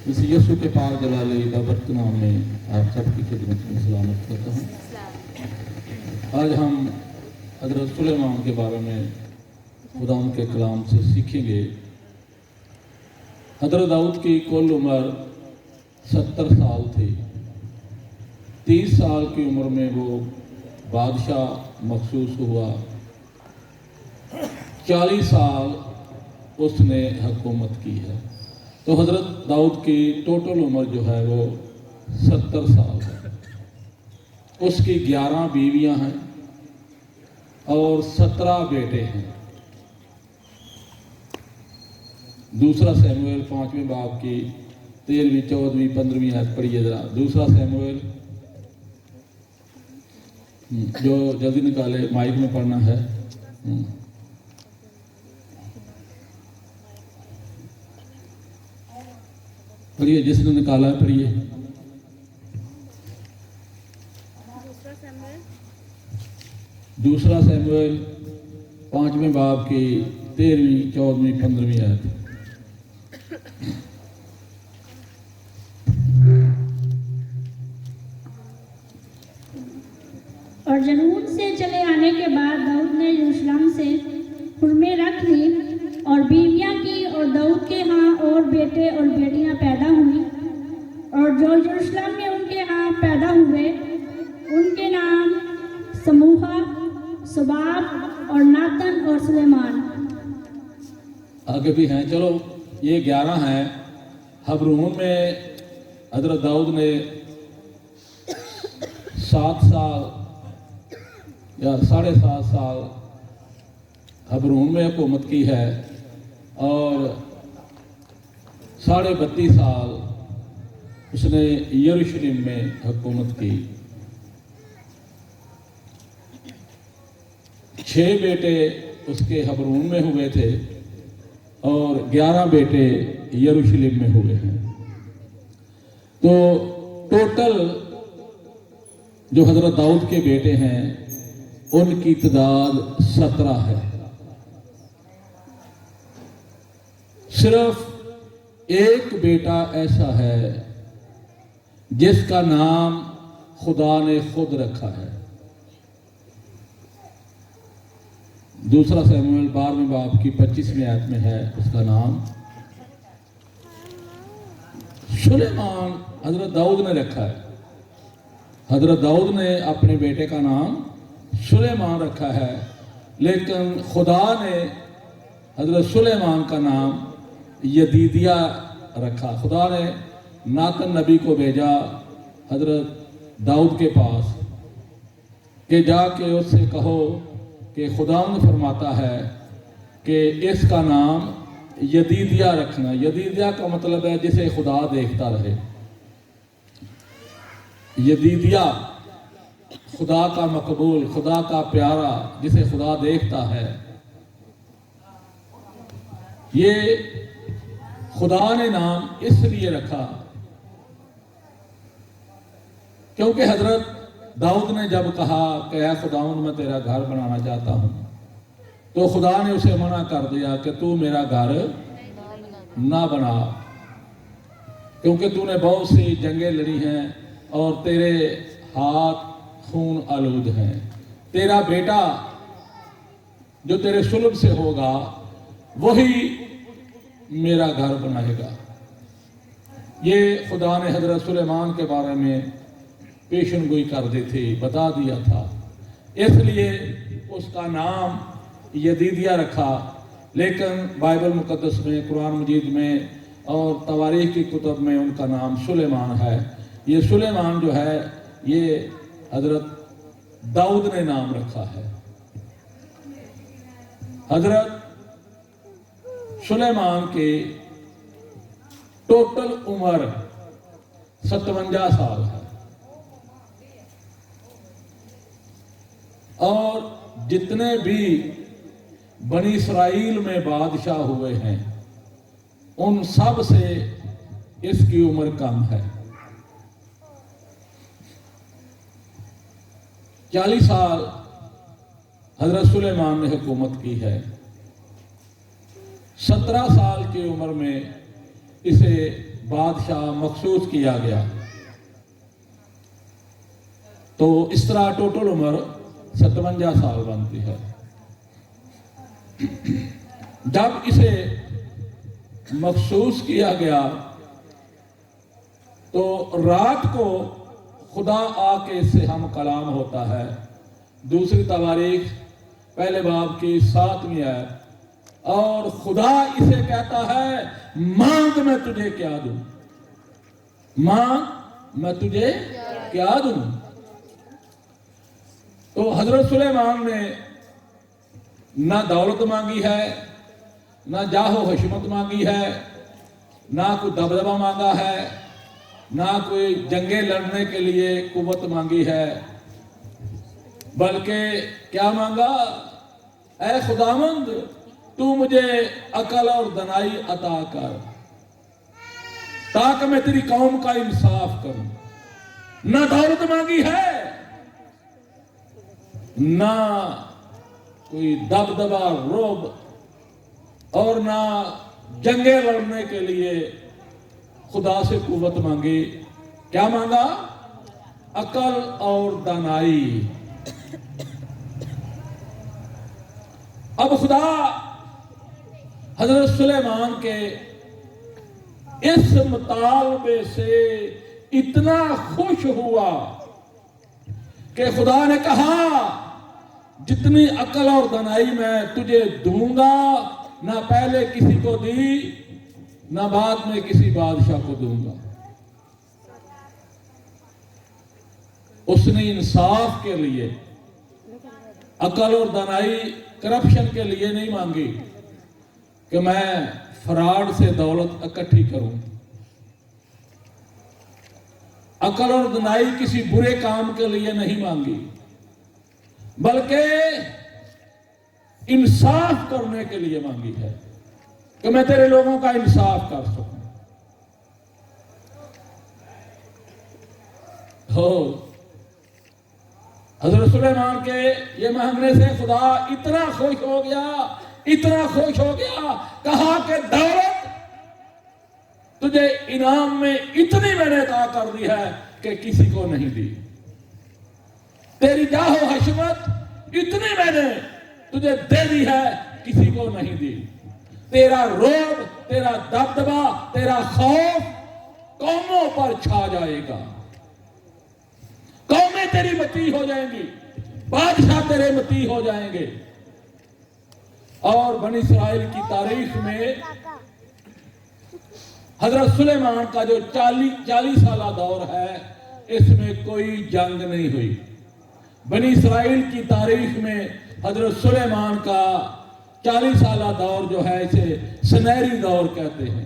इस यीशु के पाक जलाली बाबरकत नाम में आप सबकी खिदमत में सलामत करता हूँ। आज हम हज़रत सुलेमान के बारे में खुदा के कलाम से सीखेंगे। हज़रत दाऊद की कुल उम्र 70 साल थी। 30 साल की उम्र में वो बादशाह मखसूस हुआ। 40 साल उसने हुकूमत की है। तो हज़रत दाऊद की टोटल उम्र जो है वो 70 साल है। उसकी 11 बीवियां हैं और 17 बेटे हैं। दूसरा सैमुएल 5वें बाब की 13वीं 14वीं 15वीं आयत पढ़िए जरा। दूसरा सैमुएल, जो जल्दी निकाले, माइक में पढ़ना है। पढ़िए, जिसने निकाला है पढ़िए। दूसरा सैमुएल 5वें बाब की 13वीं 14वीं 15वीं आयत। और जनून से चले आने के बाद दाऊद ने यरूशलेम से हुर्मे रख ली और बीवियां की, और दाऊद के यहाँ और बेटे और बेटियां पैदा हुई। और जो यरूशलेम में उनके यहाँ पैदा हुए उनके नाम समूहा, सुबाब और नातन और सुलेमान। आगे भी हैं, चलो ये 11 हैं। हबरून में हज़रत दाऊद ने 7 साल या 7.5 साल हबरून में हुकूमत की है और 32.5 साल उसने यरूशलेम में हुकूमत की। 6 बेटे उसके हबरून में हुए थे और 11 बेटे यरूशलेम में हुए हैं। तो टोटल जो हज़रत दाऊद के बेटे हैं उनकी तादाद 17 है। सिर्फ एक बेटा ऐसा है जिसका नाम खुदा ने खुद रखा है। दूसरा सैमुएल 12वें बाब की 25वीं आयत में है, उसका नाम सुलेमान हज़रत दाऊद ने रखा है। हज़रत दाऊद ने अपने बेटे का नाम सुलेमान रखा है, लेकिन खुदा ने हज़रत सुलेमान का नाम यदीदिया रखा। खुदा ने नातन नबी को भेजा हज़रत दाऊद के पास कि जाके उससे कहो कि खुदावंद फरमाता है कि इसका नाम यदीदिया रखना। यदीदिया का मतलब है जिसे खुदा देखता रहे। यदीदिया खुदा का मकबूल, खुदा का प्यारा, जिसे खुदा देखता है। ये खुदा ने नाम इसलिए रखा क्योंकि हज़रत दाऊद ने जब कहा कि ऐ खुदावंद मैं तेरा घर बनाना चाहता हूं, तो खुदा ने उसे मना कर दिया कि तू मेरा घर ना बना, क्योंकि तूने बहुत सी जंगें लड़ी हैं और तेरे हाथ खून आलूद हैं। तेरा बेटा जो तेरे सुलभ से होगा वही मेरा घर बनाएगा। ये खुदा ने हज़रत सुलेमान के बारे में पेशन गोई कर दी थी, बता दिया था, इसलिए उसका नाम यदीदिया रखा। लेकिन बाइबल मुकद्दस में, कुरान मजीद में और तवारीख की कुतुब में उनका नाम सुलेमान है। ये सुलेमान जो है ये हज़रत दाऊद ने नाम रखा है। हज़रत सुलेमान की टोटल उम्र 57 साल है और जितने भी बनी इसराइल में बादशाह हुए हैं उन सब से इसकी उम्र कम है। 40 साल हज़रत सुलेमान ने हुकूमत की है। 17 साल की उम्र में इसे بادشاہ مخصوص کیا گیا. تو اس طرح ٹوٹل عمر 57 سال بنتی ہے. جب اسے مخصوص کیا گیا تو رات کو خدا آ کے اس سے ہم کلام ہوتا ہے. دوسری تواریخ پہلے باب کی 7ویں آیت. اور خدا اسے کہتا ہے مانگ میں تجھے کیا دوں, مانگ میں تجھے کیا دوں. تو حضرت سلیمان نے نہ دولت مانگی ہے, نہ جاہ و حشمت مانگی ہے, نہ کوئی دبدبہ مانگا ہے, نہ کوئی جنگیں لڑنے کے لیے قوت مانگی ہے, بلکہ کیا مانگا؟ اے خداوند تو مجھے عقل اور دانائی عطا کر تاکہ میں تیری قوم کا انصاف کروں. نہ دولت مانگی ہے, نہ کوئی دبدبہ رعب, اور نہ جنگیں لڑنے کے لیے خدا سے قوت مانگی. کیا مانگا؟ عقل اور دانائی. اب خدا حضرت سلیمان کے اس مطالبے سے اتنا خوش ہوا کہ خدا نے کہا جتنی عقل اور دانائی میں تجھے دوں گا نہ پہلے کسی کو دی نہ بعد میں کسی بادشاہ کو دوں گا. اس نے انصاف کے لیے عقل اور دانائی کرپشن کے لیے نہیں مانگی کہ میں فراڈ سے دولت اکٹھی کروں. عقل اور دانائی کسی برے کام کے لیے نہیں مانگی, بلکہ انصاف کرنے کے لیے مانگی ہے کہ میں تیرے لوگوں کا انصاف کر سکوں. حضرت سلیمان کے یہ مانگنے سے خدا اتنا خوش ہو گیا, اتنا خوش ہو گیا, کہا کہ دولت تجھے انعام میں اتنی میں نے عطا کر دی ہے کہ کسی کو نہیں دی. تیری جاہ و حشمت اتنی میں نے تجھے دے دی ہے, کسی کو نہیں دی. تیرا رعب, تیرا دبدبا, تیرا خوف قوموں پر چھا جائے گا. قومیں تیری مطیع ہو جائیں گی, بادشاہ تیرے مطیع ہو جائیں گے. اور بنی اسرائیل کی تاریخ میں حضرت سلیمان کا جو 40 سالہ دور ہے اس میں کوئی جنگ نہیں ہوئی. بنی اسرائیل کی تاریخ میں حضرت سلیمان کا 40 سالہ دور جو ہے اسے سنہری دور کہتے ہیں.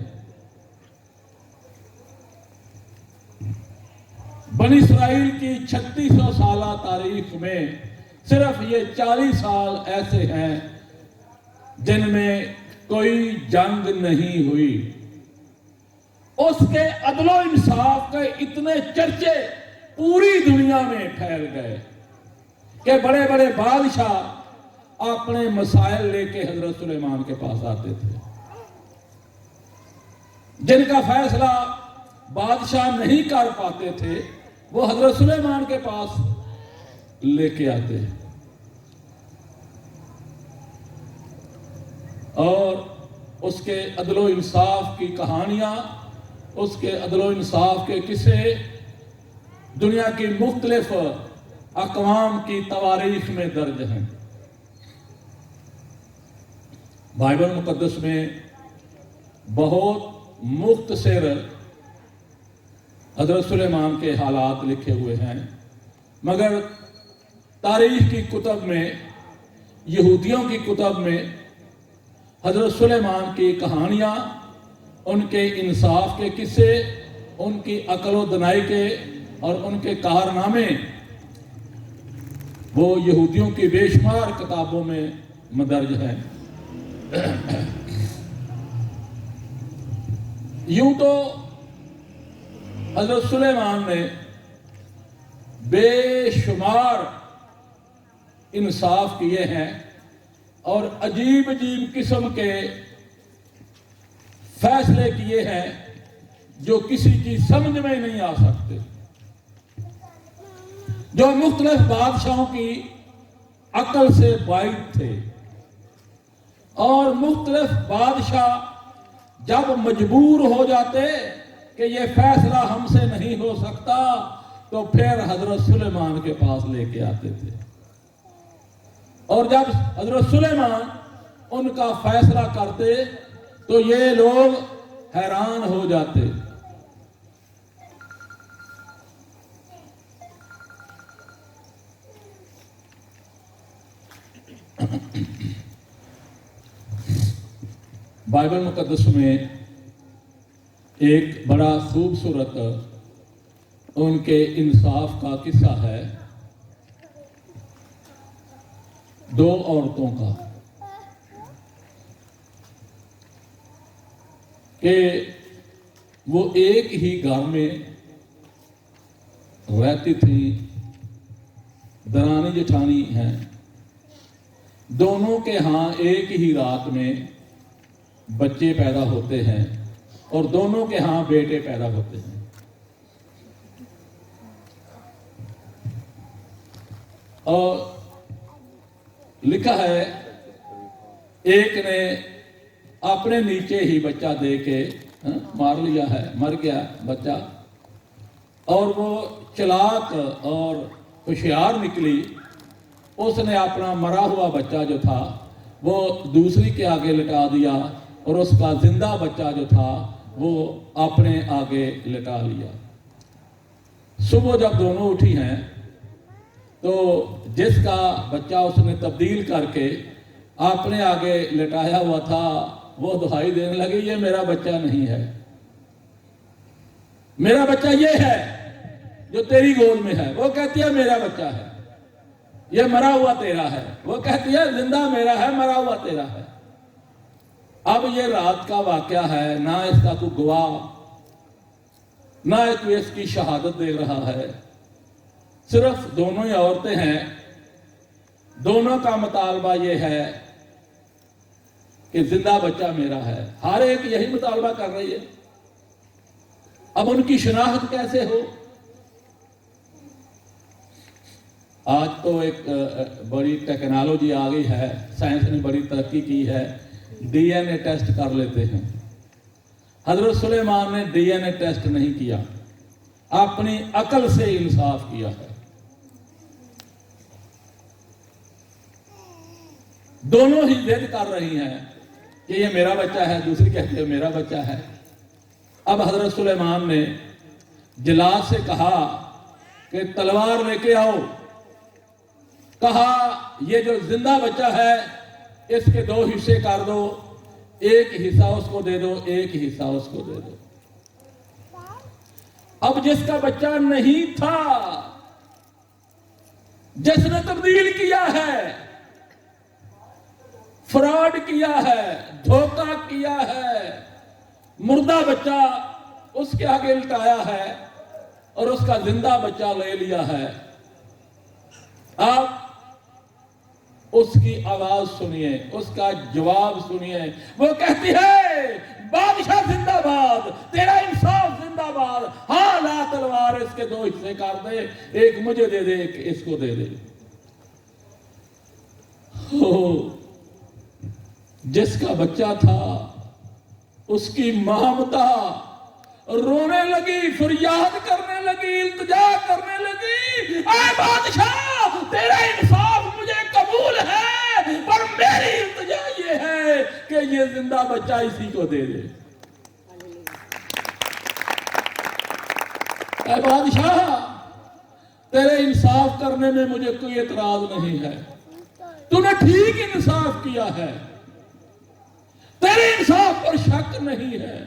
بنی اسرائیل کی 3600 سالہ تاریخ میں صرف یہ 40 سال ایسے ہیں جن میں کوئی جنگ نہیں ہوئی. اس کے عدل و انصاف کے اتنے چرچے پوری دنیا میں پھیل گئے کہ بڑے بڑے بادشاہ اپنے مسائل لے کے حضرت سلیمان کے پاس آتے تھے. جن کا فیصلہ بادشاہ نہیں کر پاتے تھے وہ حضرت سلیمان کے پاس لے کے آتے ہیں. اور اس کے عدل و انصاف کی کہانیاں, اس کے عدل و انصاف کے قصے دنیا کی مختلف اقوام کی تواریخ میں درج ہیں. بائبل مقدس میں بہت مختصر حضرت سلیمان کے حالات لکھے ہوئے ہیں, مگر تاریخ کی کتب میں, یہودیوں کی کتب میں حضرت سلیمان کی کہانیاں, ان کے انصاف کے قصے, ان کی عقل و دانائی کے اور ان کے کارنامے وہ یہودیوں کی بے شمار کتابوں میں مدرج ہیں. یوں تو حضرت سلیمان نے بے شمار انصاف کیے ہیں اور عجیب عجیب قسم کے فیصلے کیے ہیں जो किसी की समझ में नहीं आ सकते, जो मुख्तलिफ बादशाहों की अकल से बाइद थे। और मुख्तलिफ बादशाह जब मजबूर हो जाते कि ये फैसला हमसे नहीं हो सकता, तो फिर हजरत सुलेमान के पास लेके आते थे। और जब हजरत सुलेमान उनका फैसला करते तो ये लोग हैरान हो जाते। बाइबल मुकद्दस में एक बड़ा खूबसूरत उनके इंसाफ का किस्सा है, दो औरतों का, कि वो एक ही घर में रहती थी, दरानी जेठानी हैं। दोनों के यहाँ एक ही रात में बच्चे पैदा होते हैं और दोनों के यहाँ बेटे पैदा होते हैं। और लिखा है एक ने अपने नीचे ही बच्चा दे के मार लिया है, मर गया बच्चा, और वो चालाक और होशियार निकली। उसने अपना मरा हुआ बच्चा जो था वो दूसरी के आगे लटा दिया और उसका जिंदा बच्चा जो था वो अपने आगे लटा लिया। सुबह जब दोनों उठी हैं तो जिसका बच्चा उसने तब्दील करके अपने आगे लटाया हुआ था वो दुहाई देने लगी, ये मेरा बच्चा नहीं है, मेरा बच्चा ये है जो तेरी गोद में है। वो कहती है मेरा बच्चा है, ये मरा हुआ तेरा है। वो कहती है जिंदा मेरा है, मरा हुआ तेरा है। अब ये रात का वाकया है, ना इसका कोई गवाह, ना कोई इसकी शहादत दे रहा है, सिर्फ दोनों ही औरतें हैं। दोनों का मुतालबा ये है कि जिंदा बच्चा मेरा है, हर एक यही मुतालबा कर रही है। अब उनकी शनाख्त कैसे हो? आज तो एक बड़ी टेक्नोलॉजी आ गई है, साइंस ने बड़ी तरक्की की है, डीएनए टेस्ट कर लेते हैं। हजरत सुलेमान ने डीएनए टेस्ट नहीं किया, अपनी अकल से इंसाफ किया है। दोनों ही जिद कर रही हैं कि ये मेरा बच्चा है, दूसरी कहती है मेरा बच्चा है। अब हजरत सुलेमान ने जलाद से कहा कि तलवार लेके आओ। कहा ये जो जिंदा बच्चा है इसके दो हिस्से कर दो, एक हिस्सा उसको दे दो, एक हिस्सा उसको दे दो। अब जिसका बच्चा नहीं था, जिसने तब्दील किया है, फ्रॉड किया है, धोखा किया है, मुर्दा बच्चा उसके आगे लटाया है और उसका जिंदा बच्चा ले लिया है। आप उसकी आवाज सुनिए, उसका जवाब सुनिए। वो कहती है बादशाह जिंदाबाद, तेरा इंसाफ जिंदाबाद, हाँ ला तलवार, इसके दो हिस्से कर दे, एक मुझे दे दे, एक इसको दे दे। हो जिसका बच्चा था उसकी ममता रोने लगी, फरियाद करने लगी, इल्तिजा करने लगी, ऐ बादशाह तेरा इंसाफ मुझे कबूल है, पर मेरी इल्तिजा ये है कि ये जिंदा बच्चा इसी को दे दे। ऐ बादशाह तेरे इंसाफ करने में मुझे कोई एतराज नहीं है, तूने ठीक इंसाफ किया है, तेरे इंसाफ पर शक नहीं है,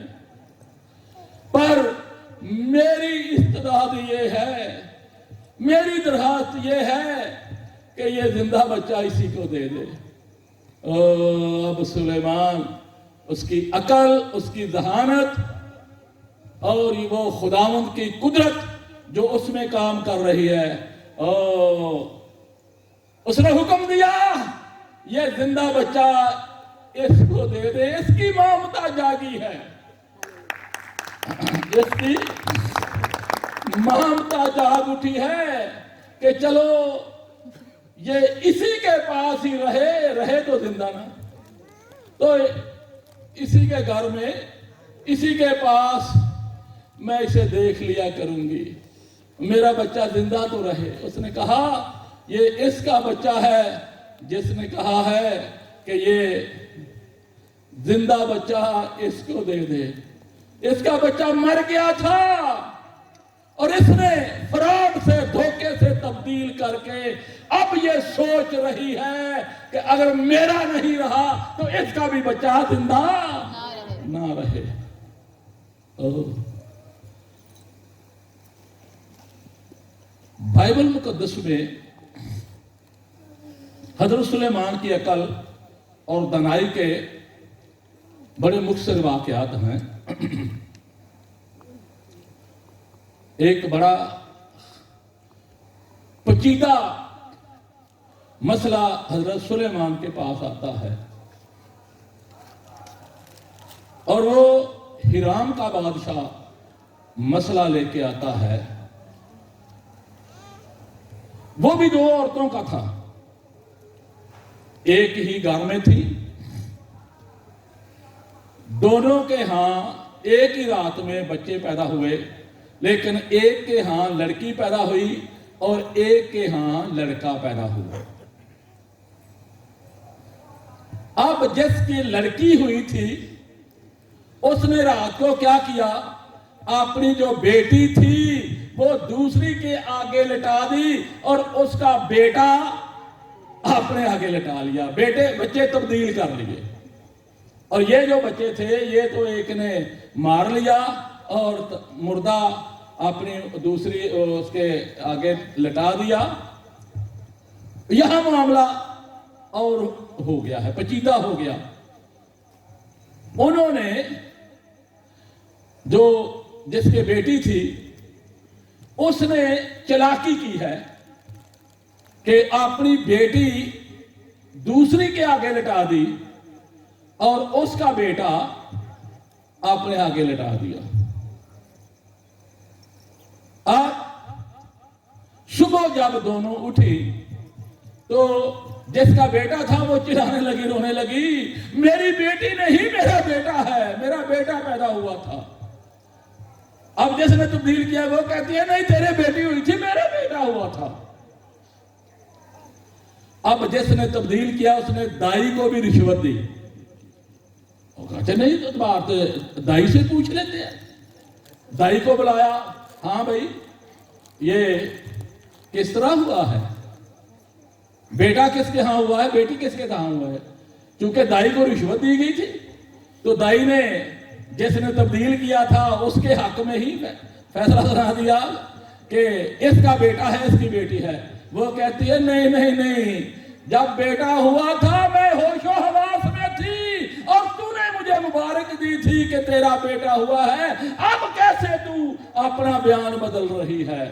पर मेरी इस्तदाद ये है, मेरी दरखास्त ये है कि ये जिंदा बच्चा इसी को दे दे। अब सुलेमान, उसकी अकल, उसकी जहानत और वो खुदावंद की कुदरत जो उसमें काम कर रही है, उसने हुक्म दिया ये जिंदा बच्चा इसको दे दे, इसकी ममता जागी है, जिसकी ममता जाग उठी है कि चलो ये इसी के पास ही रहे तो जिंदा ना, तो इसी के घर में इसी के पास मैं इसे देख लिया करूंगी, मेरा बच्चा जिंदा तो रहे। उसने कहा ये इसका बच्चा है, जिसने कहा है कि ये जिंदा बच्चा इसको दे दे। इसका बच्चा मर गया था और इसने फ्रॉड से, धोखे से तब्दील करके अब ये सोच रही है कि अगर मेरा नहीं रहा तो इसका भी बच्चा जिंदा ना रहे। बाइबल मुकद्दस में हजरत सुलेमान की अकल और दनाई के बड़े मुख्तसर वाक़यात हैं। एक बड़ा पेचीदा मसला हजरत सुलेमान के पास आता है और वो हिराम का बादशाह मसला लेके आता है। वो भी दो औरतों का था, एक ही घर में थी, दोनों के हां एक ही रात में बच्चे पैदा हुए, लेकिन एक के हां लड़की पैदा हुई और एक के हां लड़का पैदा हुआ। अब जिसकी लड़की हुई थी उसने रात को क्या किया, अपनी जो बेटी थी वो दूसरी के आगे लटा दी और उसका बेटा अपने आगे लटा लिया। बच्चे तब्दील कर लिए और ये जो बच्चे थे ये तो एक ने मार लिया और मुर्दा अपनी दूसरी उसके आगे लटा दिया। यह मामला और हो गया है, पेचीदा हो गया। उन्होंने जो जिसके बेटी थी उसने चालाकी की है कि अपनी बेटी दूसरी के आगे लटा दी और उसका बेटा अपने आगे लटा दिया। अब सुबह जब दोनों उठी तो जिसका बेटा था वो चिल्लाने लगी, रोने लगी, मेरी बेटी नहीं मेरा बेटा है, मेरा बेटा पैदा हुआ था। अब जिसने तब्दील किया वो कहती है नहीं तेरे बेटी हुई थी, मेरा बेटा हुआ था। अब जिसने तब्दील किया उसने दाई को भी रिश्वत दी। वो कहते नहीं तो बात दाई से पूछ लेते हैं। दाई को बुलाया, हाँ भाई ये किस तरह हुआ है, बेटा किसके यहां हुआ है, बेटी किसके कहां हुआ है। क्योंकि दाई को रिश्वत दी गई थी तो दाई ने जिसने तब्दील किया था उसके हक में ही फैसला करा दिया कि इसका बेटा है इसकी बेटी है। वो कहती है नहीं नहीं नहीं, जब बेटा हुआ था मैं होशो हवास में थी और तूने मुझे मुबारक दी थी कि तेरा बेटा हुआ है, अब कैसे तू अपना बयान बदल रही है।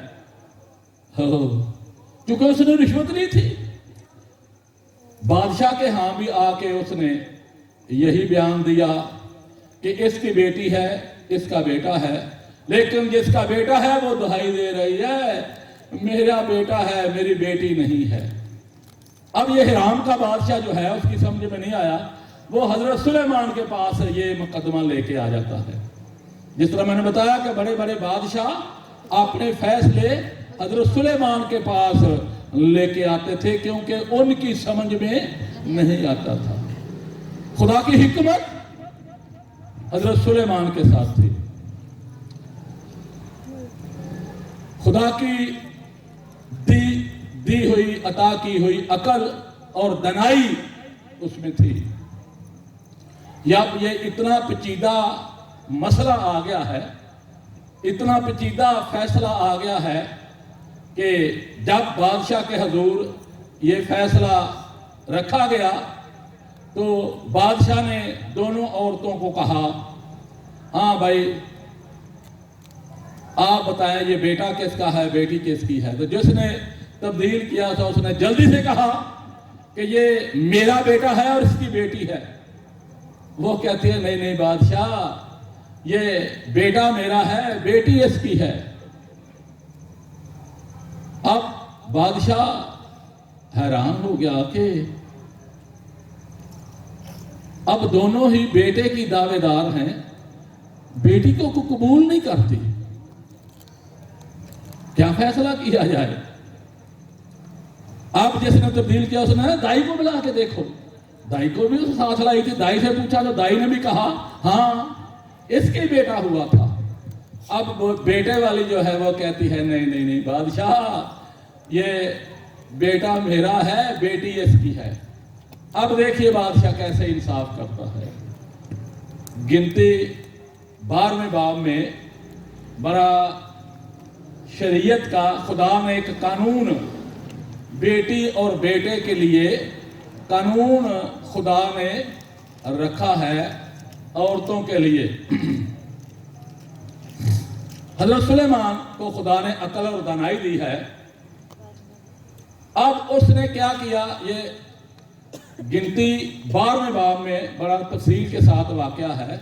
क्योंकि उसने रिश्वत ली थी। बादशाह के हां भी आके उसने यही बयान दिया कि इसकी बेटी है इसका बेटा है, लेकिन जिसका बेटा है वो दुहाई दे रही है मेरा बेटा है मेरी बेटी नहीं है। अब ये हिराम का बादशाह जो है उसकी समझ में नहीं आया, वो हजरत सुलेमान के पास ये मुकदमा लेके आ जाता है। जिस तरह मैंने बताया कि बड़े बड़े बादशाह अपने फैसले हजरत सुलेमान के पास लेके आते थे क्योंकि उनकी समझ में नहीं आता था। खुदा की हिकमत हजरत सुलेमान के साथ थी। खुदा की दी हुई अता की हुई अकल और दनाई उसमें थी। ये इतना पेचीदा मसला आ गया है, इतना पेचीदा फैसला आ गया है कि जब बादशाह के हजूर ये फैसला रखा गया तो बादशाह ने दोनों औरतों को कहा, हाँ भाई आप बताएं ये बेटा किसका है बेटी किसकी है। तो जिसने तब्दील किया था उसने जल्दी से कहा कि ये मेरा बेटा है और इसकी बेटी है। वो कहती है नहीं नहीं बादशाह یہ بیٹا میرا ہے، بیٹی اس کی ہے۔ اب بادشاہ حیران ہو گیا کہ اب دونوں ہی بیٹے کی دعوے دار ہیں، بیٹی کو قبول نہیں کرتی، کیا فیصلہ کیا جائے؟ اب جس نے تبدیل کیا اس نے دائی کو بلا کے دیکھو، دائی کو بھی اس ساتھ لائی تھی، دائی سے پوچھا تو دائی نے بھی کہا ہاں اس کے بیٹا ہوا تھا۔ اب وہ بیٹے والی جو ہے وہ کہتی ہے نہیں نہیں نہیں بادشاہ، یہ بیٹا میرا ہے، بیٹی اس کی ہے۔ اب دیکھیے بادشاہ کیسے انصاف کرتا ہے۔ گنتی 12ویں باب میں بڑا شریعت کا خدا نے ایک قانون بیٹی اور بیٹے کے لیے قانون خدا نے رکھا ہے عورتوں کے لیے۔ حضرت سلیمان کو خدا نے عقل اور دانائی دی ہے۔ اب اس نے کیا کیا، یہ گنتی 12ویں باب میں بڑا تفصیل کے ساتھ واقعہ ہے۔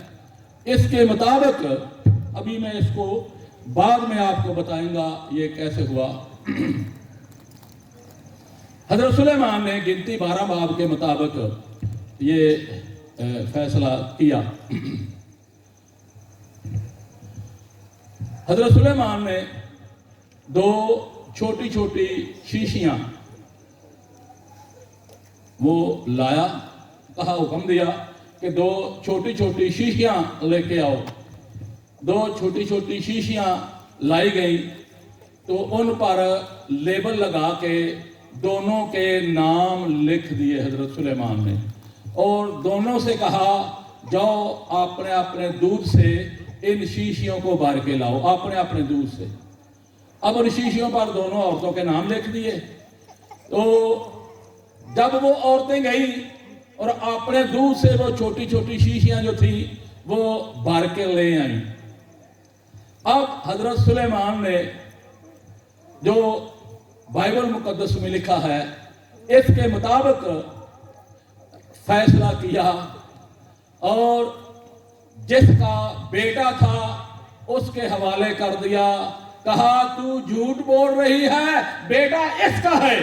اس کے مطابق ابھی میں اس کو بعد میں آپ کو بتائیں گا یہ کیسے ہوا۔ حضرت سلیمان نے گنتی 12 باب کے مطابق یہ فیصلہ کیا۔ حضرت سلیمان نے 2 چھوٹی چھوٹی شیشیاں وہ لایا، کہا حکم دیا کہ 2 چھوٹی چھوٹی شیشیاں لے کے آؤ۔ 2 چھوٹی چھوٹی شیشیاں لائی گئی تو ان پر لیبل لگا کے دونوں کے نام لکھ دیے حضرت سلیمان نے، اور دونوں سے کہا جاؤ اپنے اپنے دودھ سے ان شیشیوں کو بھر کے لاؤ، اپنے اپنے دودھ سے۔ اب ان شیشیوں پر دونوں عورتوں کے نام لکھ دیے۔ تو جب وہ عورتیں گئی اور اپنے دودھ سے وہ چھوٹی چھوٹی شیشیاں جو تھیں وہ بھر کے لے آئیں۔ اب حضرت سلیمان نے جو بائبل مقدس میں لکھا ہے اس کے مطابق فیصلہ کیا، اور جس کا بیٹا تھا اس کے حوالے کر دیا، کہا تو جھوٹ بول رہی ہے، بیٹا اس کا ہے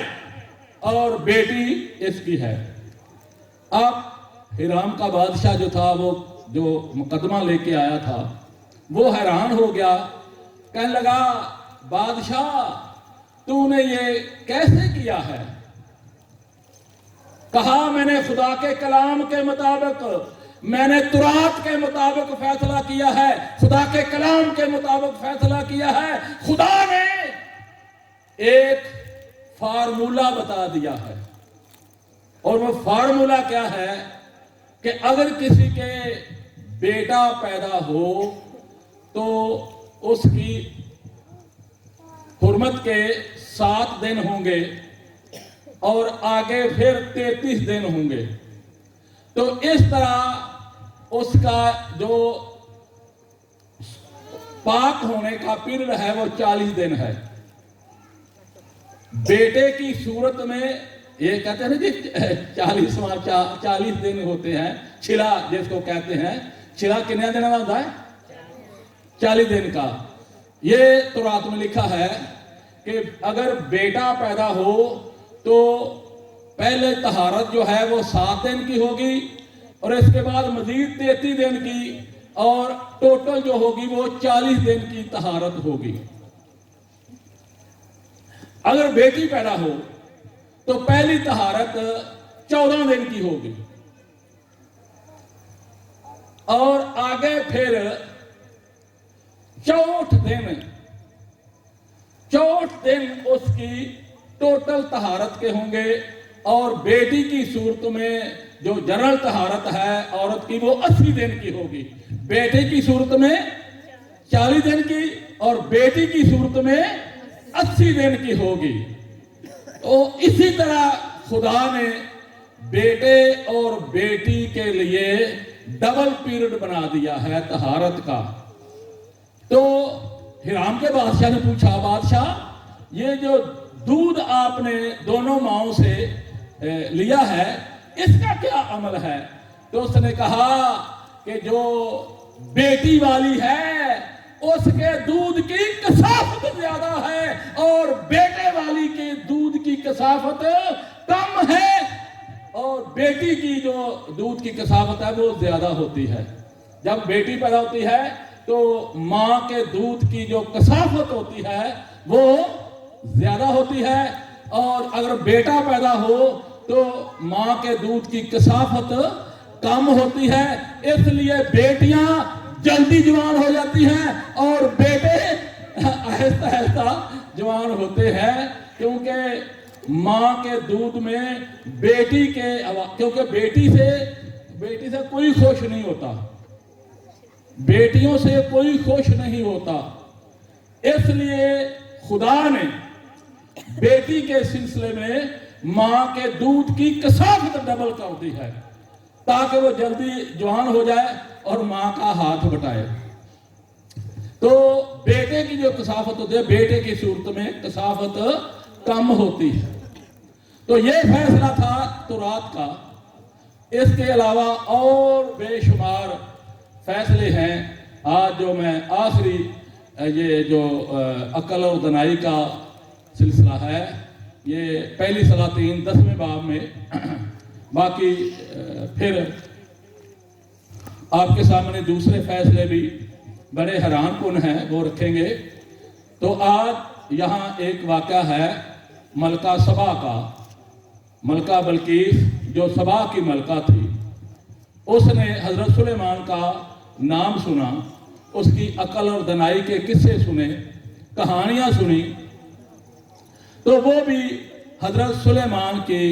اور بیٹی اس کی ہے۔ اب ہیرام کا بادشاہ جو تھا، وہ جو مقدمہ لے کے آیا تھا، وہ حیران ہو گیا، کہنے لگا بادشاہ تو نے یہ کیسے کیا ہے؟ کہا میں نے خدا کے کلام کے مطابق، میں نے تورات کے مطابق فیصلہ کیا ہے، خدا کے کلام کے مطابق فیصلہ کیا ہے۔ خدا نے ایک فارمولہ بتا دیا ہے، اور وہ فارمولہ کیا ہے کہ اگر کسی کے بیٹا پیدا ہو تو اس کی حرمت کے 7 دن ہوں گے اور آگے پھر 33 دن ہوں گے۔ تو اس طرح اس کا جو پاک ہونے کا پیریڈ ہے وہ 40 دن ہے۔ بیٹے کی صورت میں یہ کہتے ہیں جی 40 دن ہوتے ہیں، چھلا جس کو کہتے ہیں، چھلا کتنے دن ہوتا ہے؟ 40 دن کا۔ یہ تورات میں لکھا ہے کہ اگر بیٹا پیدا ہو تو پہلے طہارت جو ہے وہ 7 دن کی ہوگی، اور اس کے بعد مزید 33 دن کی، اور ٹوٹل جو ہوگی وہ 40 دن کی طہارت ہوگی۔ اگر بیٹی پیدا ہو تو پہلی طہارت 14 دن کی ہوگی، اور آگے پھر 64 دن اس کی ٹوٹل طہارت کے ہوں گے، اور بیٹی کی صورت میں جو جنرل طہارت ہے عورت کی وہ 80 دن کی ہوگی۔ بیٹے کی صورت میں 40 دن کی اور بیٹی کی صورت میں 80 دن کی ہوگی۔ تو اسی طرح خدا نے بیٹے اور بیٹی کے لیے ڈبل پیریڈ بنا دیا ہے طہارت کا۔ تو ہیرام کے بادشاہ نے پوچھا بادشاہ یہ جو دودھ آپ نے دونوں ماؤں سے لیا ہے اس کا کیا عمل ہے؟ تو اس نے کہا کہ جو बेटी वाली है उसके दूध की कसाफत ज्यादा है और बेटे वाली के दूध की कसाफत कम है, और बेटी की जो दूध की कसाफत है वो ज्यादा होती है। जब बेटी पैदा होती है तो माँ के दूध की जो कसाफत होती है वो ज्यादा होती है, और अगर बेटा पैदा हो तो माँ के दूध की कसाफत कम होती है। इसलिए बेटियां जल्दी जवान हो जाती हैं और बेटे आहिस्ता आहिस्ता जवान होते हैं, क्योंकि माँ के दूध में बेटी के, क्योंकि बेटी से कोई खुश नहीं होता, बेटियों से कोई खुश नहीं होता। इसलिए खुदा ने बेटी के सिलसिले में माँ के दूध की कसाफत डबल कर दी है ताकि वो जल्दी जवान हो जाए और माँ का हाथ बटाए। तो बेटे की जो कसाफत होती है, बेटे की सूरत में कसाफत कम होती है। तो ये फैसला था तौरात का। इसके अलावा और बेशुमार फैसले हैं। आज जो मैं आखिरी ये जो अकल और दनाई का सिलसिला है, ये पहली सलातीन 10वें बाब में, बाकी फिर आपके सामने दूसरे फैसले भी बड़े हैरान कुन हैं, वो रखेंगे। तो आज यहाँ एक वाक़या है मलका सबा का। मलका बल्कीस जो सबा की मलका थी, उसने हजरत सुलेमान का नाम सुना, उसकी अकल और दनाई के किस्से सुने, कहानियां सुनी, तो वो भी हजरत सुलेमान की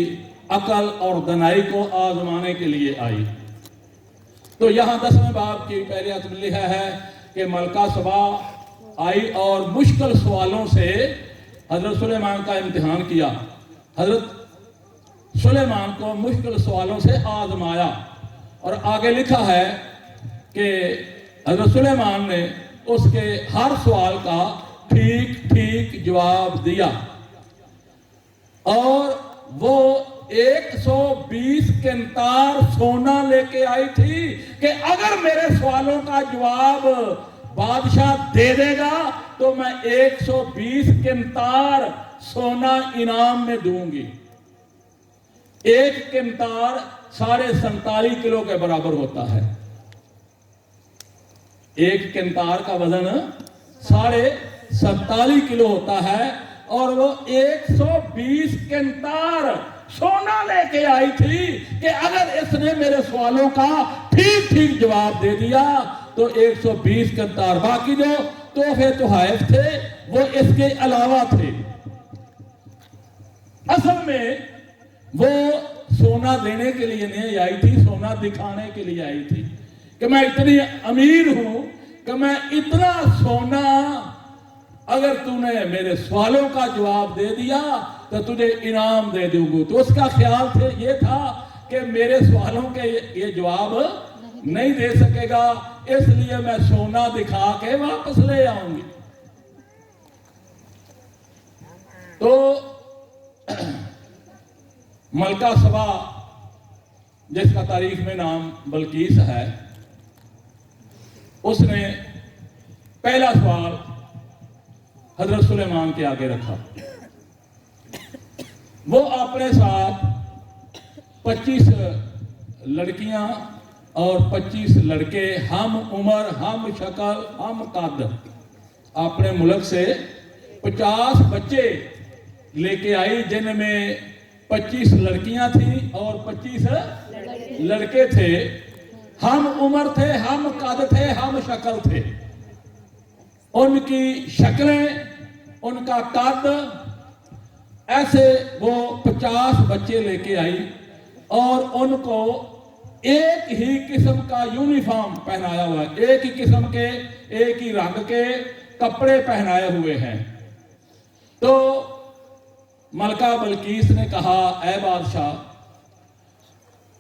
अकल और दनाई को आजमाने के लिए आई। तो यहाँ 10वें बाब की पहली आयत में लिखा है कि मलका सबा आई और मुश्किल सवालों से हजरत सुलेमान का इम्तिहान किया। हजरत सुलेमान को मुश्किल सवालों से आजमाया, और आगे लिखा है कि हजरत सुलेमान ने उसके हर सवाल का ठीक ठीक जवाब दिया, और वो 120 किंतार सोना लेके आई थी कि अगर मेरे सवालों का जवाब बादशाह दे देगा तो मैं 120 किंतार सोना इनाम में दूंगी। एक किंतार 47.5 किलो के बराबर होता है। एक किंतार का वजन 47.5 किलो होता है, और वो 120 किंतार सोना लेके आई थी कि अगर इसने मेरे सवालों का ठीक ठीक जवाब दे दिया तो 120 किंतार। बाकी जो तोहफे तोहाइफ थे वो इसके अलावा थे। असल में वो सोना देने के लिए नहीं आई थी, सोना दिखाने के लिए आई थी कि मैं इतनी अमीर हूं कि मैं इतना सोना, अगर तूने मेरे सवालों का जवाब दे दिया तो तुझे इनाम दे दूंगी। तो उसका ख्याल ये था कि मेरे सवालों के ये जवाब नहीं दे सकेगा, इसलिए मैं सोना दिखा के वापस ले आऊंगी। तो मलका सबा, जिसका तारीख में नाम बल्कीस है, उसने पहला सवाल हजरत सुलेमान के आगे रखा। वो अपने साथ 25 लड़कियां और 25 लड़के, हम उम्र, हम शक्ल, हम कद, अपने मुल्क से 50 बच्चे लेके आई, जिनमें 25 लड़कियां थी और 25 लड़के थे। हम उम्र थे, हम कद थे, हम शक्ल थे। उनकी शक्लें, उनका कद, ऐसे वो 50 बच्चे लेके आई और उनको एक ही किस्म का यूनिफॉर्म पहनाया हुआ है, एक ही किस्म के, एक ही रंग के कपड़े पहनाए हुए हैं। तो मलका बल्कीस ने कहा, ऐ बादशाह,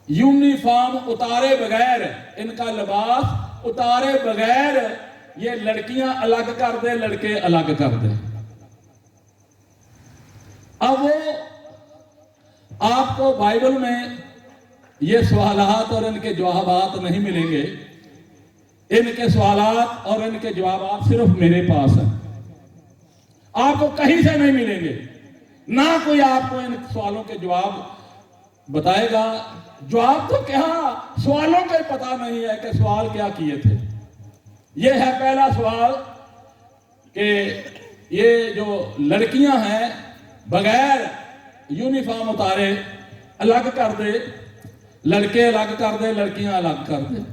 यूनिफॉर्म उतारे बगैर, इनका लिबास उतारे बगैर ये लड़कियां अलग कर दे, लड़के अलग कर दे। अब वो आपको बाइबल में ये सवालात और इनके जवाबात नहीं मिलेंगे, इनके सवालात और इनके जवाब सिर्फ मेरे पास हैं, आपको कहीं से नहीं मिलेंगे। ना कोई आपको इन सवालों के जवाब बताएगा। जवाब तो क्या, सवालों का पता नहीं है कि सवाल क्या किए थे। यह है पहला सवाल कि ये जो लड़कियां हैं बगैर यूनिफॉर्म उतारे अलग कर दे, लड़के अलग कर दे, लड़कियां अलग कर दे।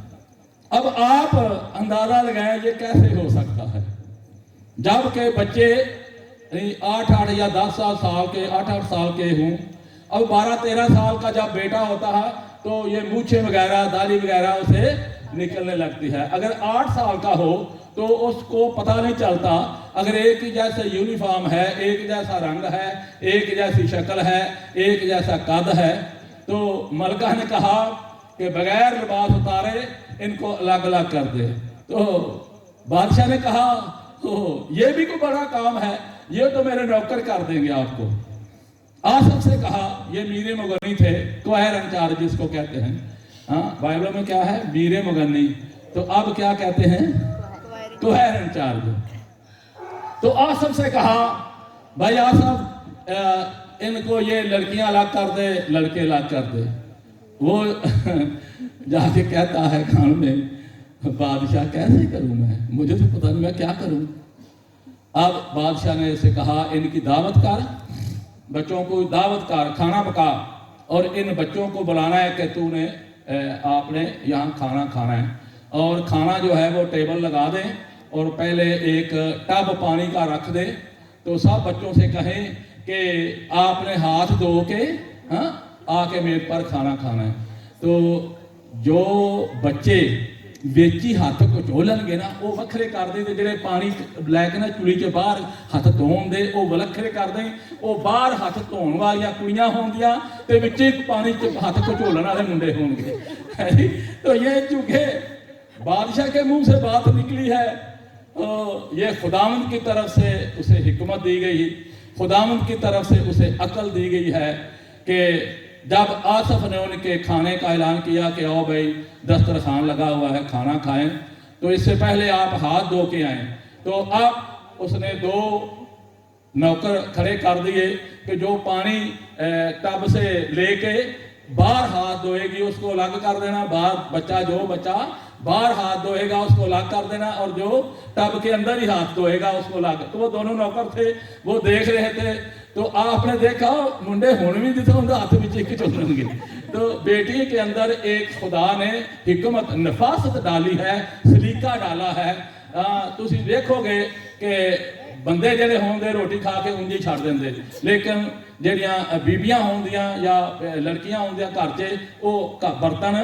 अब आप अंदाजा लगाएं ये कैसे हो सकता है, जबकि बच्चे 8 या 10 साल के 8 साल के हों। अब 12-13 साल का जब बेटा होता है तो ये मूछे वगैरह दाढ़ी वगैरह उसे निकलने लगती है। अगर 8 साल का हो तो उसको पता नहीं चलता। अगर एक ही जैसा यूनिफॉर्म है, एक जैसा रंग है, एक जैसी शक्ल है, एक जैसा कद है, तो मलका ने कहा कि बगैर लिबास उतारे इनको अलग अलग कर दे। तो बादशाह ने कहा तो ये भी कोई बड़ा काम है, ये तो मेरे नौकर कर देंगे आपको। आसफ से कहा, ये मीरे मुगन्नी थे, कोहर इंचार्ज जिसको कहते हैं। हाँ, बाइबल में क्या है, मीरे मुगन्नी, तो अब क्या कहते हैं, कोहर इंचार्ज। तो आसफ से कहा, भाई आसफ इनको ये लड़कियां अलग कर दे, लड़के अलग कर दे। वो जाके कहता है खान में, बादशाह कैसे करूं मैं, मुझे तो पता नहीं मैं क्या करूं। अब बादशाह ने इसे कहा, इनकी दावत कर, बच्चों को दावत कर, खाना पका, और इन बच्चों को बुलाना है कि तूने आपने यहाँ खाना खाना है। और खाना जो है वो टेबल लगा दें और पहले एक टब पानी का रख दें। तो सब बच्चों से कहें कि आपने हाथ धो के हाँ आके मेरे पर खाना खाना है। तो जो बच्चे ਵਿੱਚ ਹੀ ਹੱਥ ਘਚੋਲਣਗੇ ਨਾ ਉਹ ਵੱਖਰੇ ਕਰਦੇ ਤੇ ਜਿਹੜੇ ਪਾਣੀ ਲੈ ਕੇ ਨਾ ਚੁਲੀ 'ਚ ਬਾਹਰ ਹੱਥ ਧੋਣ ਦੇ ਉਹ ਵੱਖਰੇ ਕਰਦੇ। ਉਹ ਬਾਹਰ ਹੱਥ ਧੋਣ ਵਾਲੀਆਂ ਕੁੜੀਆਂ ਹੋਣਗੀਆਂ ਤੇ ਵਿੱਚ ਹੀ ਪਾਣੀ 'ਚ ਹੱਥ ਘਚੋਲਣ ਵਾਲੇ ਮੁੰਡੇ ਹੋਣਗੇ। तो ये चूंकि बादशाह के मुंह से बात निकली है, ये खुदावंद की तरफ से उसे हिकमत दी गई, खुदावंद की तरफ से उसे अकल दी गई है कि जब आसफ ने उनके खाने का ऐलान किया कि आओ भाई दस्तरखान लगा हुआ है, खाना खाएं, तो इससे पहले आप हाथ धो के आए। तो अब उसने 2 नौकर खड़े कर दिए कि जो पानी टब से लेके बाहर हाथ धोएगी उसको अलग कर देना, बाहर जो बच्चा बाहर हाथ धोएगा उसको अलग कर देना, और जो टब के अंदर ही हाथ धोएगा उसको अलग। तो वो दोनों नौकर थे, वो देख रहे थे। तो आपने देखा मुंडे हुण भी जिथे उनके हाथ में एक चलणगे। तो बेटी के अंदर एक खुदा ने हिकमत नफासत डाली है, सलीका डाला है। तुसी देखोगे कि बंदे ਜਿਹੜੇ ਹੋਣਗੇ ਰੋਟੀ ਖਾ ਕੇ ਉਂਝ ਹੀ ਛੱਡ ਦਿੰਦੇ, ਲੇਕਿਨ ਜਿਹੜੀਆਂ ਬੀਬੀਆਂ ਹੁੰਦੀਆਂ ਜਾਂ ਲੜਕੀਆਂ ਹੁੰਦੀਆਂ ਘਰ 'ਚ ਉਹ ਬਰਤਨ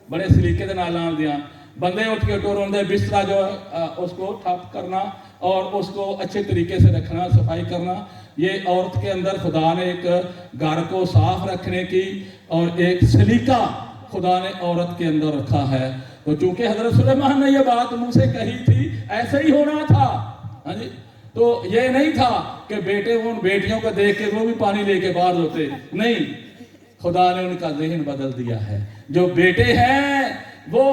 बड़े सलीके के नाल लाਉਂਦੀਆਂ। बंदे उठ के टोर होंगे, बिस्तरा जो उसको ठप करना और उसको अच्छे तरीके से रखना, सफाई करना। ये औरत के अंदर खुदा ने एक घर को साफ रखने की और एक सलीका खुदा ने औरत के अंदर रखा है। तो चूंकि हजरत सुलेमान ने यह बात मुंह से कही थी, ऐसे ही होना था। हाँ जी, तो ये नहीं था कि बेटे उन बेटियों को देख के वो भी पानी लेके बाहर होते, नहीं, खुदा ने उनका ज़हन बदल दिया है। जो बेटे हैं वो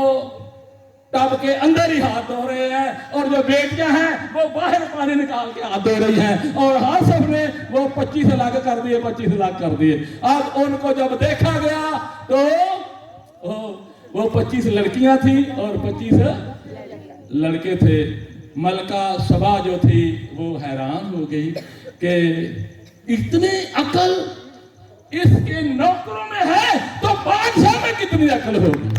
टब के अंदर ही हाथ धो रहे हैं, और जो बेटियां हैं वो बाहर पानी निकाल के हाथ धो रही हैं। और आसफ ने वो 25 लाख कर दिए, 25 लाख कर दिए। अब उनको जब देखा गया तो वो 25 लड़कियां थी और 25 लड़के थे। मलका सबा जो थी वो हैरान हो गई कि इतने अकल इसके नौकरों में है तो बादशाह में कितनी अकल होगी।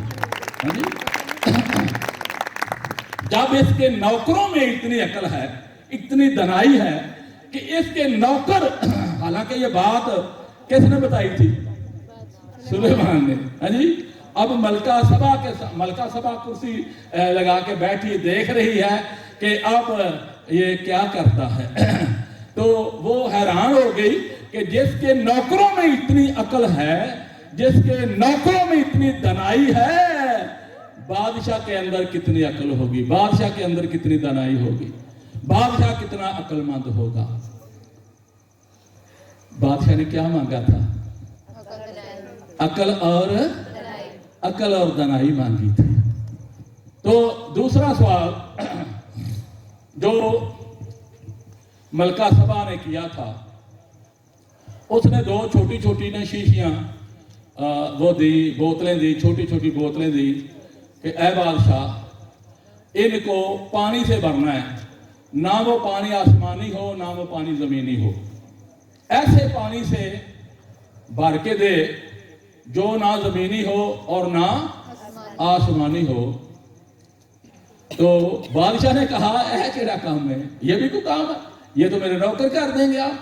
जब इसके नौकरों में इतनी अकल है, इतनी दनाई है कि इसके नौकर, हालांकि ये बात किसने बताई थी, सुलेमान ने। हाँ जी, अब मलका सभा कुर्सी लगा के बैठी देख रही है कि अब ये क्या करता है। तो वो हैरान हो गई कि जिसके नौकरों में इतनी अकल है, जिसके नौकरों में इतनी दनाई है, बादशाह के अंदर कितनी अकल होगी, बादशाह के अंदर कितनी दनाई होगी, बादशाह कितना अकलमंद होगा। बादशाह ने क्या मांगा था, अकल और दनाई मांगी थी। تو دوسرا سوال جو ملکہ سبا نے کیا تھا، اس نے دو چھوٹی چھوٹی نا شیشیاں وہ دی، بوتلیں دی، چھوٹی چھوٹی بوتلیں دی کہ اے بادشاہ ان کو پانی سے بھرنا ہے، نہ وہ پانی آسمانی ہو نہ وہ پانی زمینی ہو، ایسے پانی سے بھر کے دے جو نہ زمینی ہو اور نہ آسمانی ہو۔ تو بادشاہ نے کہا اے کیڑا کام ہے، یہ بھی کوئی کام ہے، یہ تو میرے نوکر کر دیں گے آپ۔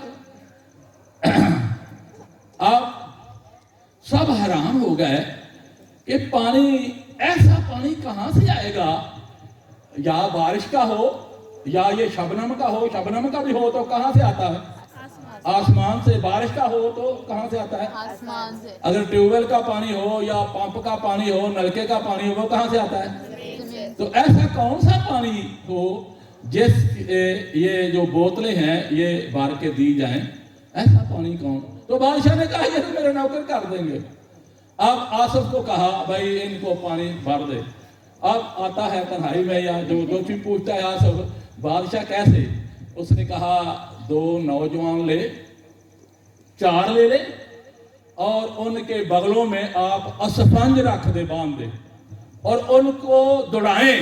اب سب حیران ہو گئے کہ پانی، ایسا پانی کہاں سے آئے گا، یا بارش کا ہو یا یہ شبنم کا ہو، شبنم کا بھی ہو تو کہاں سے آتا ہے؟ آسمان سے۔ بارش کا ہو تو کہاں سے آتا ہے؟ آسمان سے۔ اگر ٹیوب ویل کا پانی ہو یا پمپ کا پانی ہو، نلکے کا پانی ہو، وہ کہاں سے آتا ہے؟ تو ایسا کون سا پانی ہو جس یہ جو بوتلیں ہیں یہ بھر کے دی جائیں، ایسا پانی کون؟ تو بادشاہ نے کہا یہ تو میرے نوکر کر دیں گے۔ اب آصف کو کہا بھائی ان کو پانی بھر دے۔ اب آتا ہے تنہائی میں یا جو چیز پوچھتا ہے آصف بادشاہ کیسے؟ اس نے کہا دو نوجوان لے، چار لے لے اور ان کے بغلوں میں آپ اسفنج رکھ دے، باندھ دے اور ان کو دوڑائیں،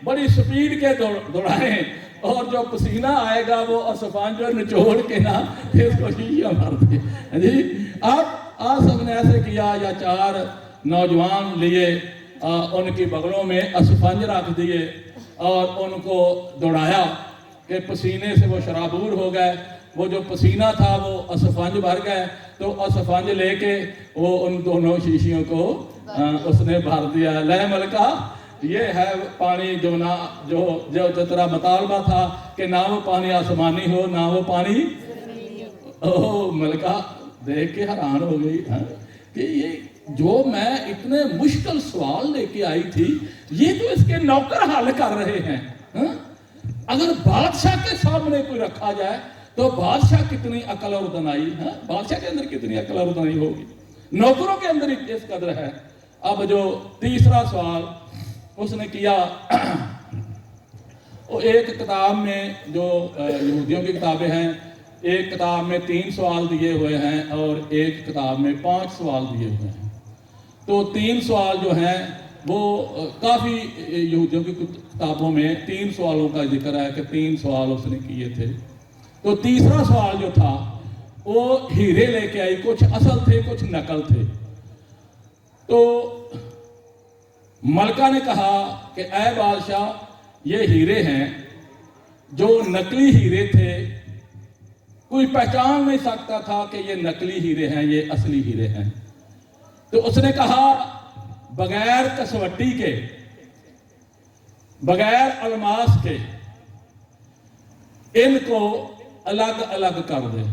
بڑی سپیڈ کے دوڑائیں، اور جو پسینہ آئے گا وہ اسفنج نچوڑ کے نا اس کو شیشہ مار دے۔ جی اب آصف نے ایسے کیا، یا چار نوجوان لیے، ان کی بغلوں میں اسفنج رکھ دیے اور ان کو دوڑایا کہ پسینے سے وہ شرابور ہو گئے، وہ جو پسینہ تھا وہ اسفنج بھر گئے، تو اسفنج لے کے وہ ان دونوں شیشیوں کو اس نے بھر دیا۔ لے ملکہ یہ ہے پانی جو تیرا مطالبہ تھا کہ نہ وہ پانی آسمانی ہو نہ وہ پانی۔ ملکہ دیکھ کے حیران ہو گئی کہ یہ جو میں اتنے مشکل سوال لے کے آئی تھی یہ تو اس کے نوکر حل کر رہے ہیں۔ اگر بادشاہ کے سامنے کوئی رکھا جائے تو بادشاہ کتنی عقل اور دانائی، بادشاہ کے اندر کتنی عقل اور دانائی ہوگی، نوکروں کے اندر اس قدر ہے۔ اب جو تیسرا سوال اس نے کیا، وہ ایک کتاب میں جو یہودیوں کی کتابیں ہیں، ایک کتاب میں 3 سوال دیے ہوئے ہیں اور ایک کتاب میں 5 سوال دیے ہوئے ہیں۔ تو 3 سوال جو ہیں وہ کافی یہودیوں کی کتابوں میں 3 سوالوں کا ذکر ہے کہ 3 سوال اس نے کیے تھے۔ تو تیسرا سوال جو تھا وہ ہیرے لے کے آئی، کچھ اصل تھے کچھ نقل تھے۔ تو ملکہ نے کہا کہ اے بادشاہ یہ ہیرے ہیں، جو نقلی ہیرے تھے کوئی پہچان نہیں سکتا تھا کہ یہ نقلی ہیرے ہیں یہ اصلی ہیرے ہیں۔ تو اس نے کہا بغیر کسوٹی کے، بغیر الماس کے ان کو الگ الگ کر دے۔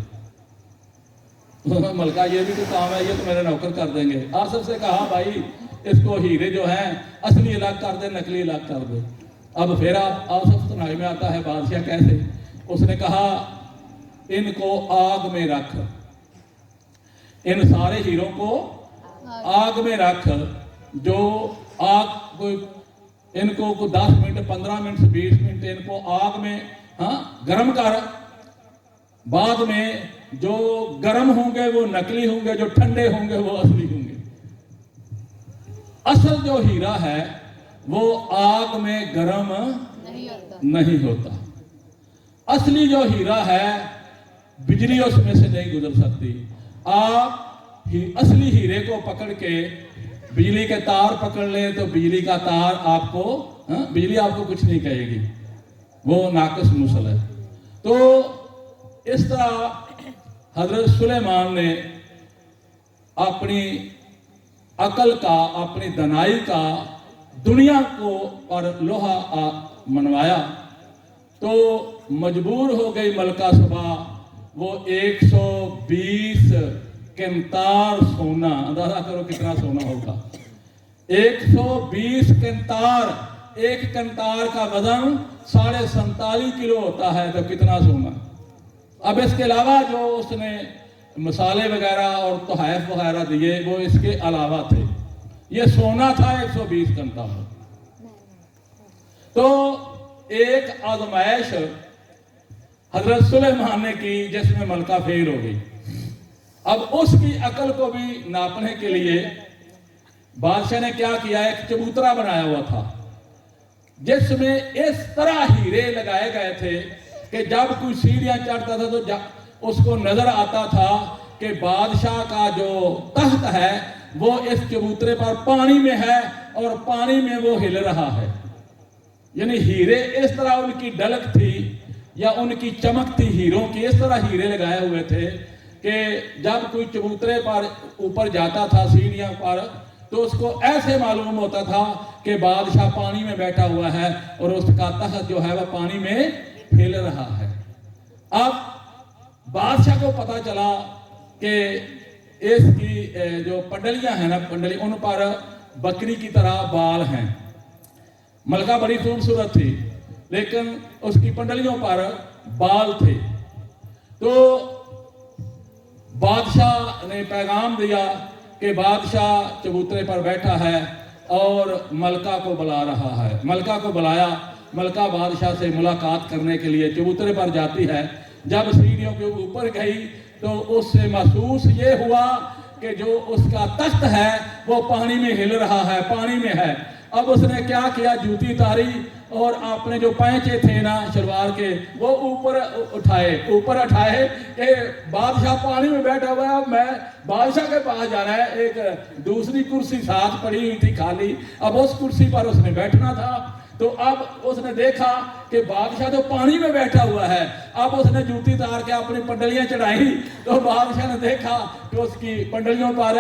ملکہ یہ بھی تو کام ہے، یہ تو میرے نوکر کر دیں گے۔ آصف سے کہا بھائی اس کو ہیرے جو ہیں اصلی الگ کر دے، نقلی الگ کر دے۔ اب پھر آصف تنہائی میں آتا ہے بادشاہ کیسے؟ اس نے کہا ان کو آگ میں رکھ، ان سارے ہیروں کو آگ میں رکھ، جو آگ کو ان کو 10 منٹ 15 منٹ 20 منٹ ان کو آگ میں گرم کر، بعد میں جو گرم ہوں گے وہ نقلی ہوں گے، جو ٹھنڈے ہوں گے وہ اصلی ہوں گے۔ اصل جو ہیرا ہے وہ آگ میں گرم نہیں ہوتا، اصلی جو ہیرا ہے بجلی اس میں سے نہیں گزر سکتی۔ آپ اصلی ہیرے کو پکڑ کے بجلی کے تار پکڑ لیں تو بجلی کا تار آپ کو بجلی آپ کو کچھ نہیں کہے گی، وہ ناقص مسل ہے۔ تو اس طرح حضرت سلیمان نے اپنی عقل کا، اپنی دانائی کا دنیا کو پر لوہا منوایا، تو مجبور ہو گئی ملکہ سبا وہ 120 کنتار سونا، اندازہ کرو کتنا سونا ہوگا، 120 کنتار، ایک کنتار کا وزن 47.5 کلو ہوتا ہے، تو کتنا سونا۔ اب اس کے علاوہ جو اس نے مسالے وغیرہ اور تحائف وغیرہ دیے وہ اس کے علاوہ تھے، یہ سونا تھا 120 کنتار۔ تو ایک आजमाइश हजरत सुलेमान ने की जिसमें मलका फेल हो गई। अब उसकी अकल को भी नापने के लिए बादशाह ने क्या किया, एक चबूतरा बनाया हुआ था जिसमें इस तरह हीरे लगाए गए थे कि जब कोई सीढ़ियां चढ़ता था तो उसको नजर आता था कि बादशाह का जो तख्त है वो इस चबूतरे पर पानी में है और पानी में वो हिल रहा है। यानी हीरे इस तरह उनकी डलक थी या उनकी चमक थी हीरों की, इस तरह हीरे लगाए हुए थे कि जब कोई चबूतरे पर ऊपर जाता था सीढ़ियां पर तो उसको ऐसे मालूम होता था कि बादशाह पानी में बैठा हुआ है और उसका तख्त जो है वह पानी में हिल रहा है। अब बादशाह को पता चला कि इसकी जो पंडलियां हैं ना, पंडली उन पर बकरी की तरह बाल हैं। मलका बड़ी खूबसूरत थी लेकिन उसकी पंडलियों पर बाल थे। तो बादशाह ने पैगाम दिया कि बादशाह चबूतरे पर बैठा है और मलका को बुला रहा है। मलका को बुलाया, मलका बादशाह से मुलाकात करने के लिए चबूतरे पर जाती है। जब सीढ़ियों के ऊपर गई तो उससे महसूस ये हुआ कि जो उसका तख्त है वो पानी में हिल रहा है, पानी में है। अब उसने क्या किया, जूती तारी और अपने जो पैंचे थे ना शलवार के वो ऊपर उठाए कि बादशाह पानी में बैठा हुआ है, मैं बादशाह के पास जाना है। एक दूसरी कुर्सी साथ पड़ी हुई थी खाली, अब उस कुर्सी पर उसने बैठना था। तो अब उसने देखा कि बादशाह तो पानी में बैठा हुआ है। अब उसने जूती तार के अपनी पंडलियां चढ़ाई तो बादशाह ने देखा कि उसकी पंडलियों पर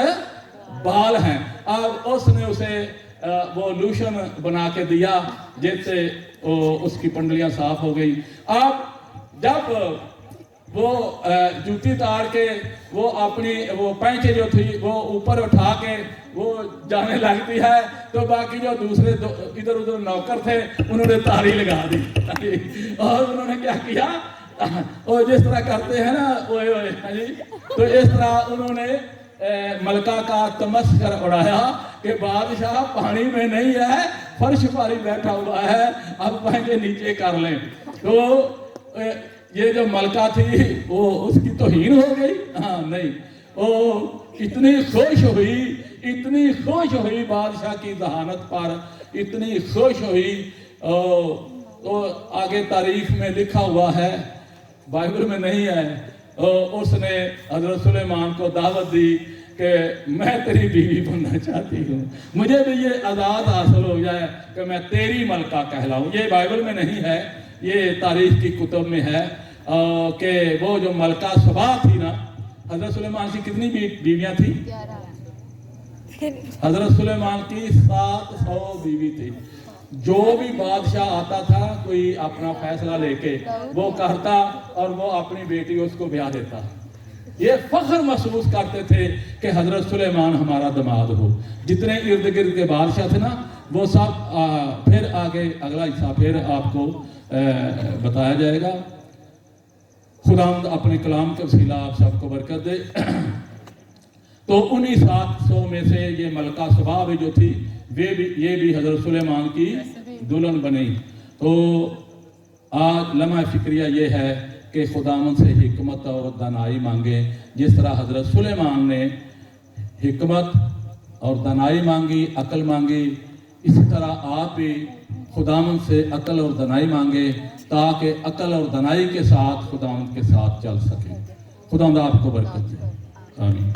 बाल हैं। अब उसने उसे वो लोशन बना के दिया जिससे उसकी पंडलियां साफ हो गई। अब जब वो जूती तार के वो अपनी वो पैंचे जो थी वो ऊपर उठा के वो जाने लगती है तो बाकी जो दूसरे इधर उधर नौकर थे उन्होंने तारी लगा दी और उन्होंने क्या किया, और जिस तरह करते हैं ना ओए ओए जी, तो इस तरह उन्होंने मलका का तमस्कर उड़ाया कि बादशाह पानी में नहीं है, फर्श पर ही बैठा हुआ है, अब पैंचे नीचे कर लें। तो ये जो मलका थी वो उसकी तौहीन हो गई। हाँ नहीं, वो इतनी खुश हुई बादशाह की जहानत पर, इतनी खुश हुई। तो आगे तारीख में लिखा हुआ है, बाइबल में नहीं है, उसने हजरत सुलेमान को दावत दी कि मैं तेरी बीवी बनना चाहती हूँ, मुझे भी ये आज़ाद हासिल हो जाए कि मैं तेरी मलका कहलाऊँ। ये बाइबल में नहीं है, ये तारीख की कुतुब में है कि वो जो मलका सबा थी ना, हजरत सुलेमान की कितनी बीवियां थी? हजरत सुलेमान की 700 बीवी थी। जो भी बादशाह आता था कोई अपना फैसला लेके वो करता और वो अपनी बेटी उसको ब्याह देता। ये फख्र महसूस करते थे कि हजरत सुलेमान हमारा दामाद हो। जितने इर्द गिर्द के बादशाह थे ना वो सब फिर आगे अगला हिस्सा फिर आपको बताया जाएगा। खुदावंद अपने कलाम के वसीला आप सबको बरकत दे। तो उन्हीं 700 में से ये मलका सबा भी जो थी ये भी हजरत सुलेमान की दुल्हन बनी। तो आज लम्हा फिक्रिया ये है कि खुदावंद से हिकमत और दानाई मांगे। जिस तरह हजरत सुलेमान ने हिकमत और दानाई मांगी, अकल मांगी, इसी तरह आप भी खुदावंद से अकल और दानाई मांगे ताकि अकल और दानाई के साथ खुदावंद के साथ चल सके। खुदावंद आपको बरकत दे। आमीन।